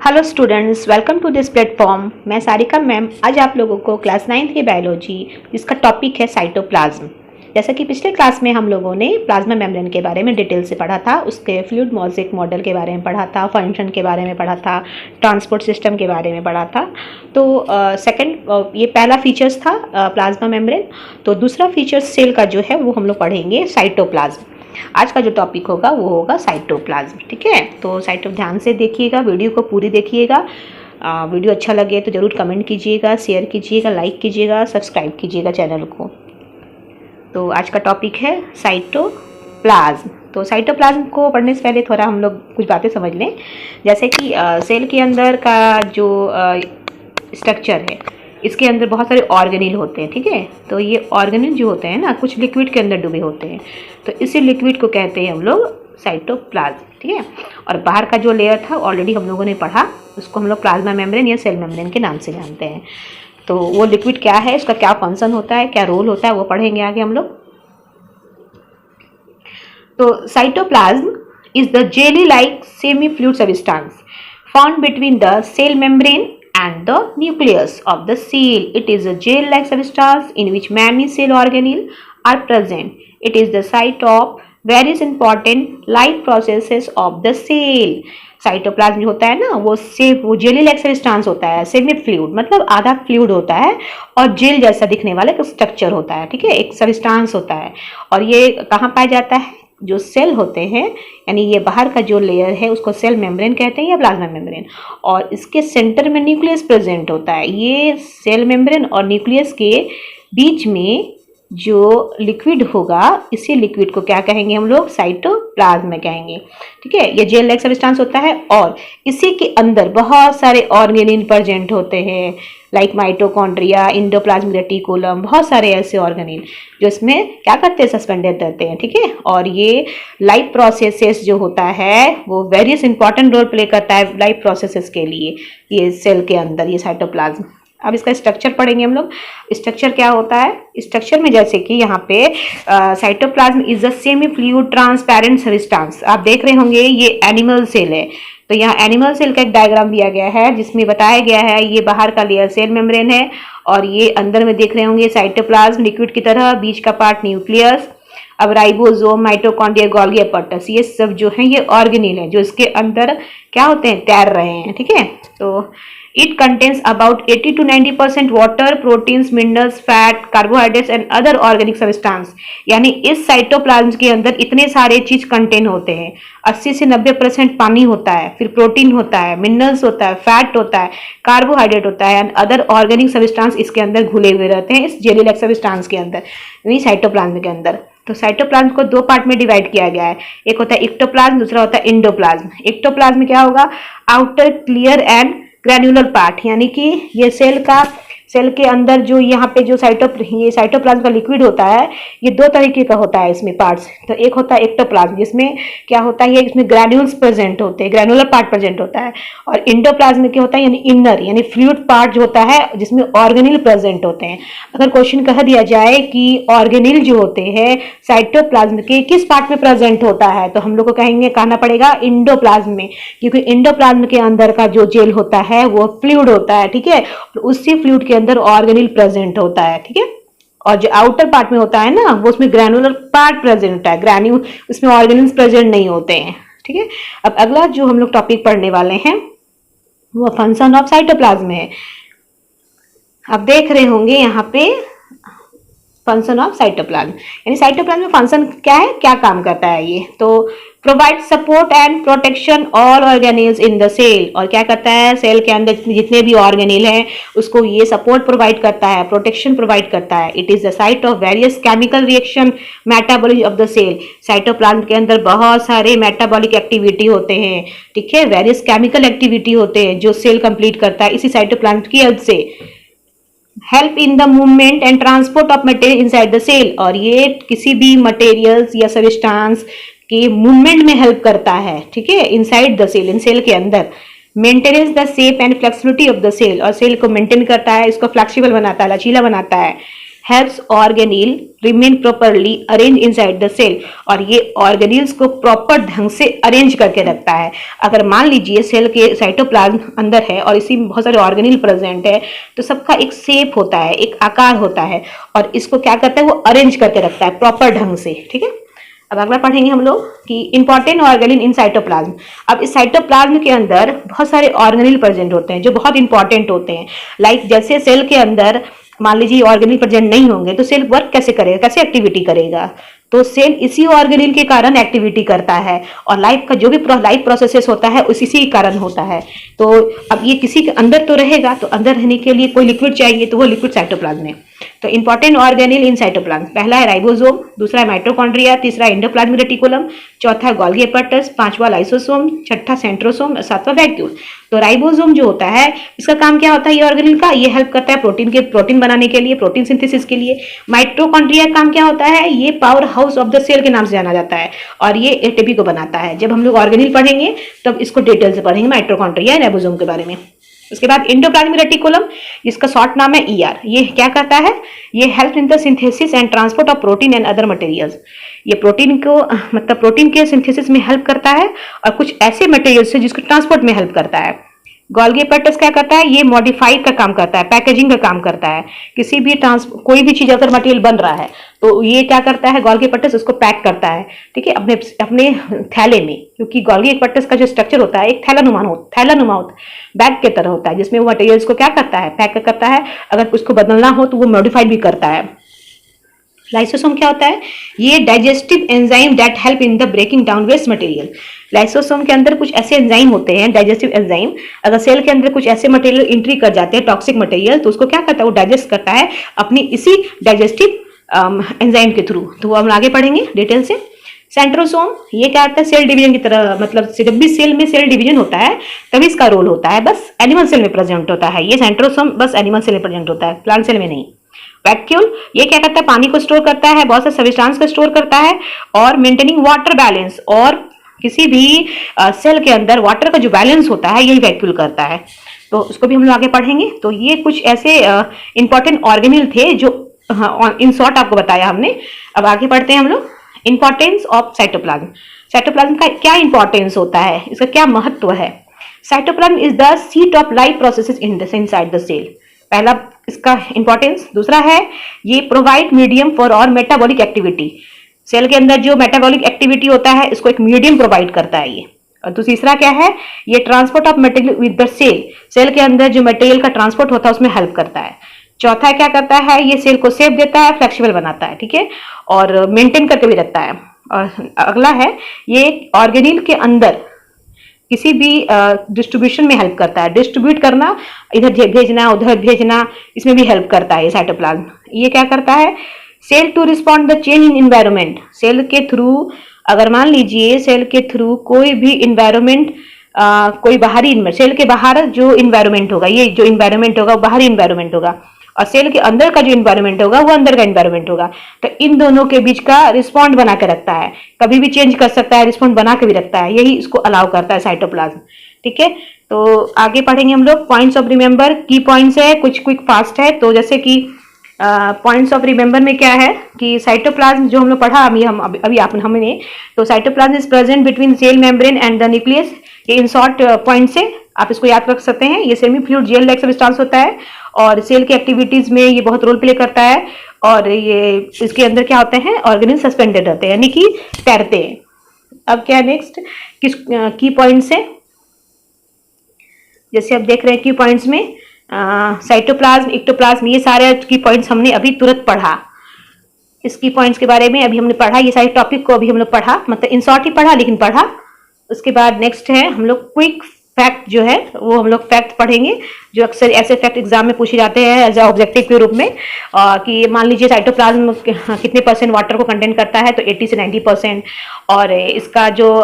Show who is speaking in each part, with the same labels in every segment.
Speaker 1: Hello students, welcome to this platform. मैं Sarika ma'am आज आप लोगों को क्लास 9th की बायोलॉजी जिसका टॉपिक है साइटोप्लाज्म। जैसा कि पिछले क्लास में हम लोगों ने प्लाज्मा मेम्ब्रेन के बारे में डिटेल से पढ़ा था, उसके फ्लूइड मोज़ेक मॉडल के बारे में पढ़ा था, फंक्शन के बारे में पढ़ा था, ट्रांसपोर्ट सिस्टम के बारे में पढ़ा था। तो ये पहला फीचर्स था प्लाज्मा मेम्ब्रेन। तो दूसरा फीचर्स सेल का जो है वो हम लोग पढ़ेंगे साइटोप्लाज्म। आज का जो टॉपिक होगा वो होगा साइटोप्लाज्म। ठीक है, तो ध्यान से देखिएगा, वीडियो को पूरी देखिएगा। वीडियो अच्छा लगे तो ज़रूर कमेंट कीजिएगा, शेयर कीजिएगा, लाइक कीजिएगा, सब्सक्राइब कीजिएगा चैनल को। तो आज का टॉपिक है साइटोप्लाज्म। तो साइटोप्लाज्म को पढ़ने से पहले थोड़ा हम लोग कुछ बातें समझ लें। जैसे कि सेल के अंदर का जो स्ट्रक्चर है, इसके अंदर बहुत सारे ऑर्गेनिल होते हैं। ठीक है, तो ये ऑर्गेनिल जो होते हैं ना, कुछ लिक्विड के अंदर डूबे होते हैं, तो इसी लिक्विड को कहते हैं हम लोग साइटोप्लाज्म। ठीक है, और बाहर का जो लेयर था ऑलरेडी हम लोगों ने पढ़ा, उसको हम लोग प्लाज्मा मेम्ब्रेन या सेल मेम्ब्रेन के नाम से जानते हैं। तो वो लिक्विड क्या है, इसका क्या फंक्शन होता है, क्या रोल होता है, वो पढ़ेंगे आगे हम लोग। तो cytoplasm is the jelly like semi fluid substance found between the cell membrane and the nucleus of the cell. It is a gel-like substance in which many cell organelles are present. It is the site of various important life processes of the cell. Cytoplasm जो होता है ना, वो jelly like substance होता है, semi fluid मतलब आधा fluid होता है और जेल जैसा दिखने वाला एक स्ट्रक्चर होता है। ठीक है, एक सब्सटेंस होता है। और ये कहाँ पाया जाता है? जो सेल होते हैं, यानी ये बाहर का जो लेयर है उसको सेल मेम्ब्रेन कहते हैं या प्लाज्मा मेम्ब्रेन, और इसके सेंटर में न्यूक्लियस प्रेजेंट होता है। ये सेल मेम्ब्रेन और न्यूक्लियस के बीच में जो लिक्विड होगा, इसी लिक्विड को क्या कहेंगे हम लोग? साइटोप्लाज्म कहेंगे। ठीक है, ये जेल लाइक सब्सटेंस होता है और इसी के अंदर बहुत सारे ऑर्गेनिल प्रेजेंट होते हैं, लाइक माइटोकॉन्ड्रिया, इंडोप्लाज्मिक रेटिकुलम, बहुत सारे ऐसे ऑर्गेनिल जो इसमें क्या करते हैं? सस्पेंडेड रहते हैं। ठीक है, और ये लाइफ प्रोसेसेस जो होता है वो वेरियस इंपॉर्टेंट रोल प्ले करता है लाइफ प्रोसेसेस के लिए, ये सेल के अंदर ये साइटोप्लाज्म। अब इसका स्ट्रक्चर पढ़ेंगे हम लोग। स्ट्रक्चर क्या होता है? स्ट्रक्चर में जैसे कि यहाँ पे cytoplasm is a semi fluid transparent substance. आप देख रहे होंगे ये एनिमल सेल है, तो यहाँ एनिमल सेल का एक डायग्राम दिया गया है जिसमें बताया गया है ये बाहर का लेयर सेल मेम्ब्रेन है और ये अंदर में देख रहे होंगे साइटोप्लाज्म लिक्विड की तरह, बीच का पार्ट न्यूक्लियस, अब राइबोसोम, माइटोकॉन्ड्रिया, गोल्गी एपर्टस, ये सब जो है ये ऑर्गेनिल है जो इसके अंदर क्या होते हैं? तैर रहे हैं। ठीक है, तो it contains about 80 to 90% water, proteins, minerals, fat, carbohydrates and other organic substance। यानी इस साइटोप्लाज्म के अंदर इतने सारे चीज कंटेन होते हैं। 80 से 90% पानी होता है, फिर प्रोटीन होता है, मिनरल्स होता है, फैट होता है, कार्बोहाइड्रेट होता है एंड अदर ऑर्गेनिक सब्सटेंस इसके अंदर घुले हुए रहते हैं इस जेली लाइक सब्सटेंस के अंदर, यानी साइटोप्लाज्म के अंदर। तो साइटोप्लाज्म को दो पार्ट में डिवाइड किया गया है, एक होता है एक्टोप्लाज्म, दूसरा होता है इंडोप्लाज्म। एक्टोप्लाज्म में क्या होगा? Outer clear and granular part, यानी कि ये सेल के अंदर जो यहाँ पे जो ये साइटोप्लाज्म का लिक्विड होता है, ये दो तरीके का होता है इसमें पार्ट्स। तो एक होता है एक्टोप्लाज्म जिसमें क्या होता है, इसमें ग्रैन्यूल्स प्रेजेंट होते हैं, ग्रैनुलर पार्ट प्रेजेंट होता है, और इंडोप्लाज्म में क्या होता है, यानी इनर यानी फ्लूइड पार्ट जो होता है जिसमें ऑर्गेनिल प्रेजेंट होते हैं। अगर क्वेश्चन कह दिया जाए कि ऑर्गेनिल जो होते हैं साइटोप्लाज्म के किस पार्ट में प्रेजेंट होता है, तो हम लोग को कहना पड़ेगा इंडोप्लाज्म में, क्योंकि इंडोप्लाज्म के अंदर का जो जेल होता है वो फ्लूइड होता है। ठीक है, उसी फ्लूइड के अंदर ऑर्गेनिल प्रेजेंट होता है। ठीक है, और जो आउटर पार्ट में होता है ना, वो उसमें ग्रैनुलर पार्ट प्रेजेंट होता है, ग्रैन्यूल उसमें ऑर्गेनिल्स प्रेजेंट नहीं होते हैं। ठीक है, अब अगला जो हम लोग टॉपिक पढ़ने वाले हैं वो फंक्शन ऑफ साइटोप्लाज्म है। आप देख रहे होंगे यहाँ पे फंक्शन ऑफ साइटोप्लाज्म, यानी साइटोप्लाज्म में फंक्शन क्या है, क्या काम करता है ये? तो provide support and protection all organelles in the cell, और क्या करता है? सेल के अंदर जितने भी ऑर्गेनिल हैं उसको ये सपोर्ट प्रोवाइड करता है, प्रोटेक्शन प्रोवाइड करता है। It is the site of various chemical reaction metabolism of the cell. Cytoplasm के अंदर बहुत सारे मेटाबॉलिक एक्टिविटी होते हैं। ठीक है, वेरियस केमिकल एक्टिविटी होते हैं जो सेल कंप्लीट करता है इसी साइटोप्लाज्म की हेल्प से। Help in the movement and transport of material inside the cell, और ये किसी भी मटेरियल्स या सब्सटेंस के मूवमेंट में हेल्प करता है। ठीक है, इनसाइड द सेल, इन सेल के अंदर। Maintenance the shape and flexibility of the cell, और सेल को मेंटेन करता है, इसको फ्लेक्सिबल बनाता है, लचीला बनाता है। Helps organelle remain properly arrange inside the cell, और ये ऑर्गेनील्स को प्रॉपर ढंग से अरेंज करके रखता है। अगर मान लीजिए सेल के साइटोप्लाज्म अंदर है और इसी में बहुत सारे ऑर्गेनील प्रेजेंट है, तो सबका एक शेप होता है, एक आकार होता है, और इसको क्या करता है, वो अरेंज करके रखता है प्रॉपर ढंग से। ठीक है, अब अगला पढ़ेंगे हम लोग कि इंपॉर्टेंट ऑर्गेनील इन साइटोप्लाज्म। अब इस साइटोप्लाज्म के अंदर बहुत सारे ऑर्गेनील प्रेजेंट होते हैं जो बहुत इंपॉर्टेंट होते हैं। लाइक जैसे सेल के अंदर मान लीजिए ऑर्गेनील प्रेजेंट नहीं होंगे तो सेल वर्क कैसे करेगा, कैसे एक्टिविटी करेगा, तो सेल इसी ऑर्गेनील के कारण एक्टिविटी करता है, और लाइफ का जो भी लाइफ प्रोसेसेस होता है उसी के कारण होता है। तो अब ये किसी के अंदर तो रहेगा, तो अंदर रहने के लिए कोई लिक्विड चाहिए, तो वो लिक्विड साइटोप्लाज्म है। तो इंपॉर्टेंट ऑर्गेनील इन साइटोप्लाज्म, पहला है राइबोसोम, दूसरा है माइटोकॉन्ड्रिया, तीसरा एंडोप्लाज्मिक रेटिकुलम, चौथा है गोल्गी एपार्टस, पांचवा लाइसोसोम, छठा सेंट्रोसोम, सातवां वैक्यूल। तो राइबोसोम जो होता है, इसका काम क्या होता है, ये ऑर्गेनील का, ये हेल्प करता है प्रोटीन बनाने के लिए, प्रोटीन सिंथेसिस के लिए। माइटोकॉन्ड्रिया काम क्या होता है, ये power house of the cell के नाम से जाना जाता है, और ये एटीपी को बनाता है। जब हम लोग ऑर्गेनील पढ़ेंगे तब इसको डिटेल से पढ़ेंगे, माइटोकॉन्ड्रिया राइबोसोम के बारे में। उसके बाद एंडोप्लाज्मिक रेटिकुलम, जिसका शॉर्ट नाम है ईआर, ये क्या करता है, ये help in the synthesis and transport of protein and other materials. ये प्रोटीन को मतलब प्रोटीन के सिंथेसिस में हेल्प करता है, और कुछ ऐसे मटेरियल्स से जिसको ट्रांसपोर्ट में हेल्प करता है। गोल्गी एपार्टस क्या करता है, ये मॉडिफाई का काम करता है, पैकेजिंग का काम करता है। किसी भी कोई भी चीज अगर मटेरियल बन रहा है तो ये क्या करता है, गोल्गी एपार्टस उसको पैक करता है, ठीक है, अपने अपने थैले में, क्योंकि गोल्गी एपार्टस का जो स्ट्रक्चर होता है एक थैलानुमा बैग के तरह होता है, जिसमें वो मटेरियल्स को क्या करता है, पैक करता है। अगर उसको बदलना हो तो वो मॉडिफाई भी करता है। लाइसोसोम क्या होता है, ये digestive enzyme that help in the breaking down waste material. Lysosome के अंदर कुछ ऐसे एंजाइम होते हैं, डाइजेस्टिव एंजाइम, अगर सेल के अंदर कुछ ऐसे मटेरियल एंट्री कर जाते हैं, टॉक्सिक मटेरियल, तो उसको क्या करता है, वो डाइजेस्ट करता है अपनी इसी डाइजेस्टिव एंजाइम के थ्रू। तो वो हम आगे पढ़ेंगे डिटेल से। सेंट्रोसोम, ये क्या होता है, सेल डिवीजन की तरह, मतलब जब भी सेल में सेल डिवीजन होता है तभी इसका रोल होता है, बस एनिमल सेल में प्रेजेंट होता है ये सेंट्रोसोम, बस एनिमल सेल में प्रेजेंट होता है, प्लांट सेल में नहीं। वैक्यूल, ये क्या करता है, पानी को स्टोर करता है, बहुत सारे सब्सटेंस को स्टोर करता है, और मेंटेनिंग वाटर बैलेंस, और किसी भी सेल के अंदर वाटर का जो बैलेंस होता है यही वैक्यूल करता है। तो उसको भी हम लोग आगे पढ़ेंगे। तो ये कुछ ऐसे इंपॉर्टेंट ऑर्गेनील थे जो इन शॉर्ट आपको बताया हमने। अब आगे पढ़ते हैं हम लोग, इंपॉर्टेंस ऑफ साइटोप्लाज्म। साइटोप्लाज्म का क्या इंपॉर्टेंस होता है, इसका क्या महत्व है। Cytoplasm is the seat of life processes inside the cell, पहला इसका इंपॉर्टेंस। दूसरा है ये प्रोवाइड मीडियम फॉर और मेटाबॉलिक एक्टिविटी, सेल के अंदर जो मेटाबॉलिक एक्टिविटी होता है इसको एक मीडियम प्रोवाइड करता है ये। और तो तीसरा क्या है, ये transport of material with the cell, cell के अंदर जो मटेरियल का ट्रांसपोर्ट होता है उसमें हेल्प करता है। चौथा क्या करता है, ये सेल को शेप देता है, फ्लेक्सिबल बनाता है, ठीक है, और मेंटेन करके भी रखता है। और अगला है ये ऑर्गेनील के अंदर किसी भी डिस्ट्रीब्यूशन में हेल्प करता है, डिस्ट्रीब्यूट करना, इधर भेजना उधर भेजना, इसमें भी हेल्प करता है ये साइटोप्लाज्म। ये क्या करता है, cell to respond the change in environment, cell के थ्रू, अगर मान लीजिए सेल के थ्रू कोई भी इन्वायरमेंट, कोई बाहरी सेल के बाहर जो इन्वायरमेंट होगा, ये जो इन्वायरमेंट होगा वो बाहरी इन्वायरमेंट होगा, और सेल के अंदर का जो इन्वायरमेंट होगा वो अंदर का इन्वायरमेंट होगा। तो इन दोनों के बीच का रिस्पॉन्ड बना के रखता है, कभी भी चेंज कर सकता है, रिस्पॉन्ड बना के भी रखता है, यही इसको अलाउ करता है साइटोप्लाज्म, ठीक है। तो आगे पढ़ेंगे हम लोग पॉइंट्स ऑफ रिमेंबर, की पॉइंट्स है, कुछ क्विक फास्ट है। तो जैसे कि पॉइंट्स ऑफ रिमेंबर में क्या है कि साइटोप्लाज्म जो हम लोग पढ़ा अभी हमने, तो cytoplasm is present between cell membrane and the nucleus, ये इन शॉर्ट पॉइंट से आप इसको याद रख सकते हैं। ये semi fluid gel like substance होता है और सेल की एक्टिविटीज में ये बहुत रोल प्ले करता है, और ये इसके अंदर क्या होते हैं, ऑर्गेनिल सस्पेंडेड रहते हैं, यानी कि तैरते हैं। अब क्या नेक्स्ट किस की पॉइंट्स है, जैसे आप देख रहे हैं की पॉइंट्स में साइटोप्लाज्म, इक्टोप्लाज्म, ये सारे की पॉइंट्स हमने अभी तुरंत पढ़ा। इस की पॉइंट्स के बारे में अभी हमने पढ़ा, ये सारे टॉपिक को अभी हम लोग पढ़ा, मतलब इन शॉर्ट ही पढ़ा लेकिन पढ़ा। उसके बाद नेक्स्ट है हम लोग क्विक फैक्ट जो है वो हम लोग फैक्ट पढ़ेंगे, जो अक्सर ऐसे फैक्ट एग्जाम में पूछे जाते हैं एज ऑब्जेक्टिव के रूप में, कि मान लीजिए साइटोप्लाज्म कितने परसेंट वाटर को कंटेन करता है, तो 80 से 90%, और इसका जो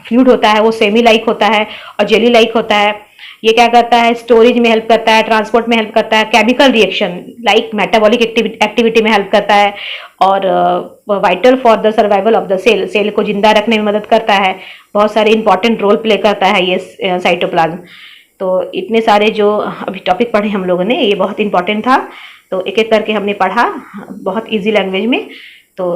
Speaker 1: फ्लूइड होता है वो सेमी लाइक होता है और जेली लाइक होता है। ये क्या करता है, स्टोरेज में हेल्प करता है, ट्रांसपोर्ट में हेल्प करता है, chemical reaction like metabolic activity में हेल्प करता है, और vital for the survival of the cell, cell को जिंदा रखने में मदद करता है, बहुत सारे इंपॉर्टेंट रोल प्ले करता है ये साइटोप्लाज्म। तो इतने सारे जो अभी टॉपिक पढ़े हम लोगों ने, ये बहुत इंपॉर्टेंट था। तो एक एक करके हमने पढ़ा बहुत ईजी लैंग्वेज में। तो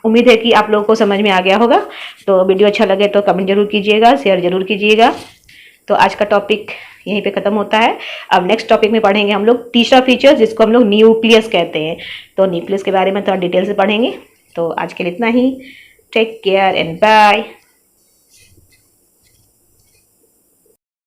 Speaker 1: उम्मीद है कि आप लोगों को समझ में आ गया होगा। तो वीडियो अच्छा लगे तो कमेंट जरूर कीजिएगा, शेयर जरूर कीजिएगा। तो आज का टॉपिक यहीं पे ख़त्म होता है। अब नेक्स्ट टॉपिक में पढ़ेंगे हम लोग तीसरा फीचर, जिसको हम लोग न्यूक्लियस कहते हैं। तो न्यूक्लियस के बारे में थोड़ा डिटेल से पढ़ेंगे। तो आज के लिए इतना ही। Take care and bye.